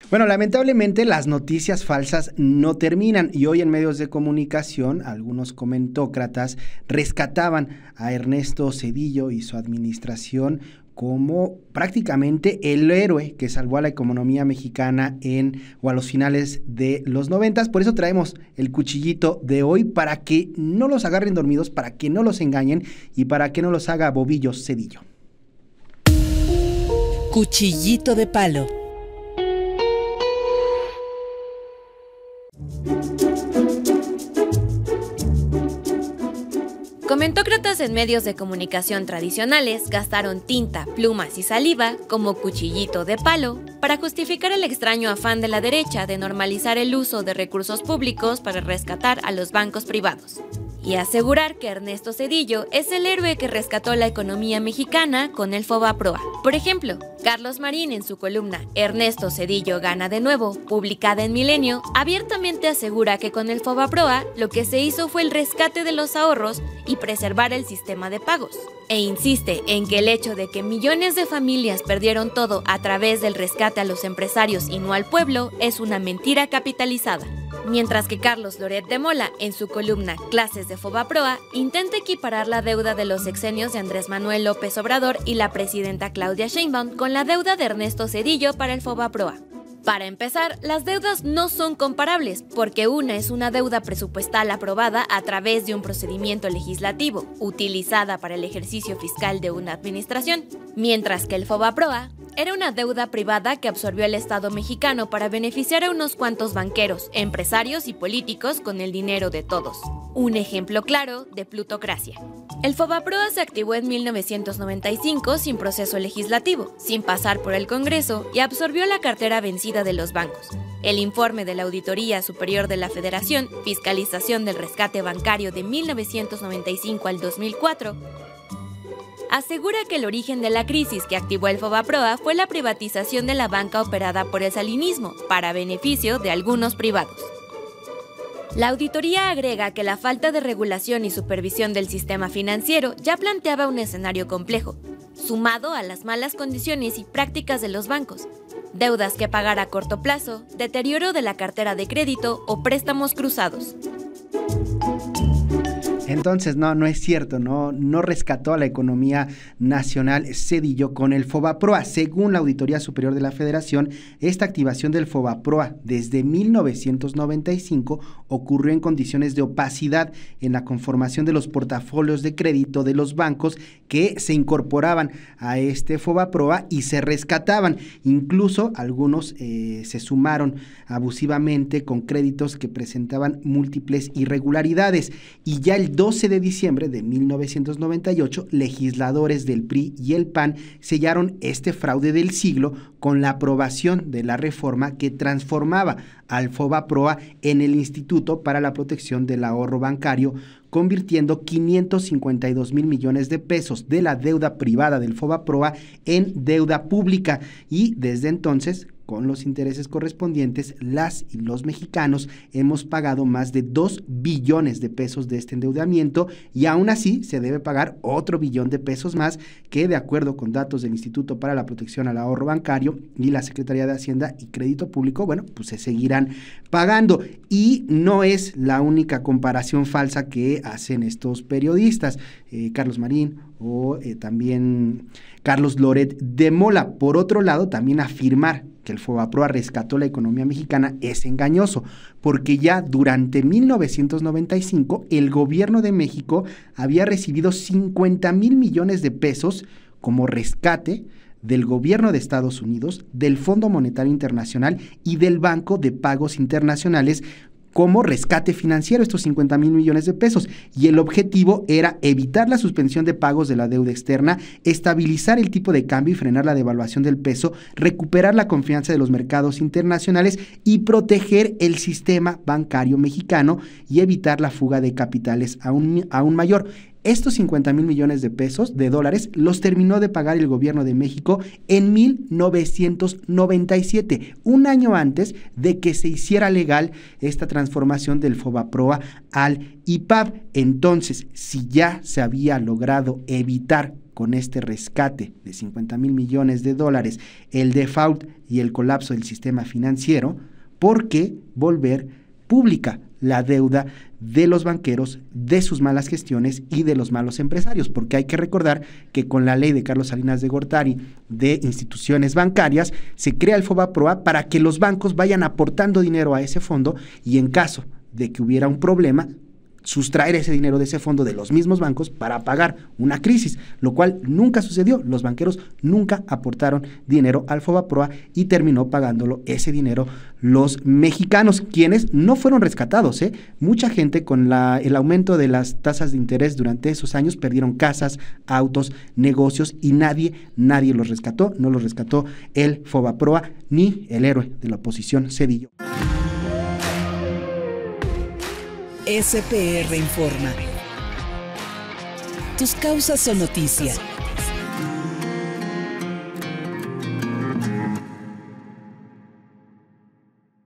Bueno, lamentablemente las noticias falsas no terminan y hoy en medios de comunicación algunos comentócratas rescataban a Ernesto Zedillo y su administración como prácticamente el héroe que salvó a la economía mexicana a los finales de los 90. Por eso traemos el cuchillito de hoy para que no los agarren dormidos, para que no los engañen y para que no los haga bobillos Zedillo. Cuchillito de palo. Comentócratas en medios de comunicación tradicionales gastaron tinta, plumas y saliva como cuchillito de palo para justificar el extraño afán de la derecha de normalizar el uso de recursos públicos para rescatar a los bancos privados y asegurar que Ernesto Zedillo es el héroe que rescató la economía mexicana con el Fobaproa. Por ejemplo, Carlos Marín en su columna Ernesto Zedillo gana de nuevo, publicada en Milenio, abiertamente asegura que con el Fobaproa lo que se hizo fue el rescate de los ahorros y preservar el sistema de pagos. E insiste en que el hecho de que millones de familias perdieron todo a través del rescate a los empresarios y no al pueblo es una mentira capitalizada. Mientras que Carlos Loret de Mola, en su columna Clases de Fobaproa, intenta equiparar la deuda de los sexenios de Andrés Manuel López Obrador y la presidenta Claudia Sheinbaum con la deuda de Ernesto Zedillo para el Fobaproa. Para empezar, las deudas no son comparables, porque una es una deuda presupuestal aprobada a través de un procedimiento legislativo, utilizada para el ejercicio fiscal de una administración, mientras que el Fobaproa era una deuda privada que absorbió el Estado mexicano para beneficiar a unos cuantos banqueros, empresarios y políticos con el dinero de todos. Un ejemplo claro de plutocracia. El Fobaproa se activó en 1995 sin proceso legislativo, sin pasar por el Congreso y absorbió la cartera vencida de los bancos. El informe de la Auditoría Superior de la Federación, Fiscalización del Rescate Bancario de 1995 al 2004, asegura que el origen de la crisis que activó el Fobaproa fue la privatización de la banca operada por el salinismo, para beneficio de algunos privados. La auditoría agrega que la falta de regulación y supervisión del sistema financiero ya planteaba un escenario complejo, sumado a las malas condiciones y prácticas de los bancos, deudas que pagar a corto plazo, deterioro de la cartera de crédito o préstamos cruzados. Entonces, no es cierto, no rescató a la economía nacional Zedillo con el Fobaproa. Según la Auditoría Superior de la Federación, esta activación del Fobaproa desde 1995 ocurrió en condiciones de opacidad en la conformación de los portafolios de crédito de los bancos que se incorporaban a este Fobaproa y se rescataban. Incluso algunos se sumaron abusivamente con créditos que presentaban múltiples irregularidades. Y ya el 12 de diciembre de 1998, legisladores del PRI y el PAN sellaron este fraude del siglo con la aprobación de la reforma que transformaba al Fobaproa en el Instituto para la Protección del Ahorro Bancario, convirtiendo 552 mil millones de pesos de la deuda privada del Fobaproa en deuda pública, y desde entonces, con los intereses correspondientes, las y los mexicanos hemos pagado más de 2 billones de pesos de este endeudamiento, y aún así se debe pagar otro billón de pesos más que, de acuerdo con datos del Instituto para la Protección al Ahorro Bancario y la Secretaría de Hacienda y Crédito Público, bueno, pues se seguirán pagando. Y no es la única comparación falsa que hacen estos periodistas, Carlos Marín o también Carlos Loret de Mola. Por otro lado, también afirmar que el Fobaproa rescató la economía mexicana es engañoso, porque ya durante 1995 el gobierno de México había recibido 50 mil millones de pesos como rescate del gobierno de Estados Unidos, del Fondo Monetario Internacional y del Banco de Pagos Internacionales como rescate financiero, estos 50 mil millones de pesos, y el objetivo era evitar la suspensión de pagos de la deuda externa, estabilizar el tipo de cambio y frenar la devaluación del peso, recuperar la confianza de los mercados internacionales y proteger el sistema bancario mexicano y evitar la fuga de capitales aún mayor. Estos 50,000 millones de pesos, de dólares, los terminó de pagar el gobierno de México en 1997, un año antes de que se hiciera legal esta transformación del FOBAPROA al IPAB. Entonces, si ya se había logrado evitar con este rescate de 50,000 millones de dólares el default y el colapso del sistema financiero, ¿por qué volver pública la deuda de los banqueros, de sus malas gestiones y de los malos empresarios? Porque hay que recordar que con la ley de Carlos Salinas de Gortari de instituciones bancarias se crea el FOBAPROA para que los bancos vayan aportando dinero a ese fondo y en caso de que hubiera un problema, sustraer ese dinero de ese fondo de los mismos bancos para pagar una crisis, lo cual nunca sucedió. Los banqueros nunca aportaron dinero al FOBAPROA y terminó pagándolo ese dinero los mexicanos, quienes no fueron rescatados. Mucha gente con el aumento de las tasas de interés durante esos años perdieron casas, autos, negocios y nadie los rescató. No los rescató el FOBAPROA ni el héroe de la oposición, Zedillo. SPR Informa. Tus causas son noticia.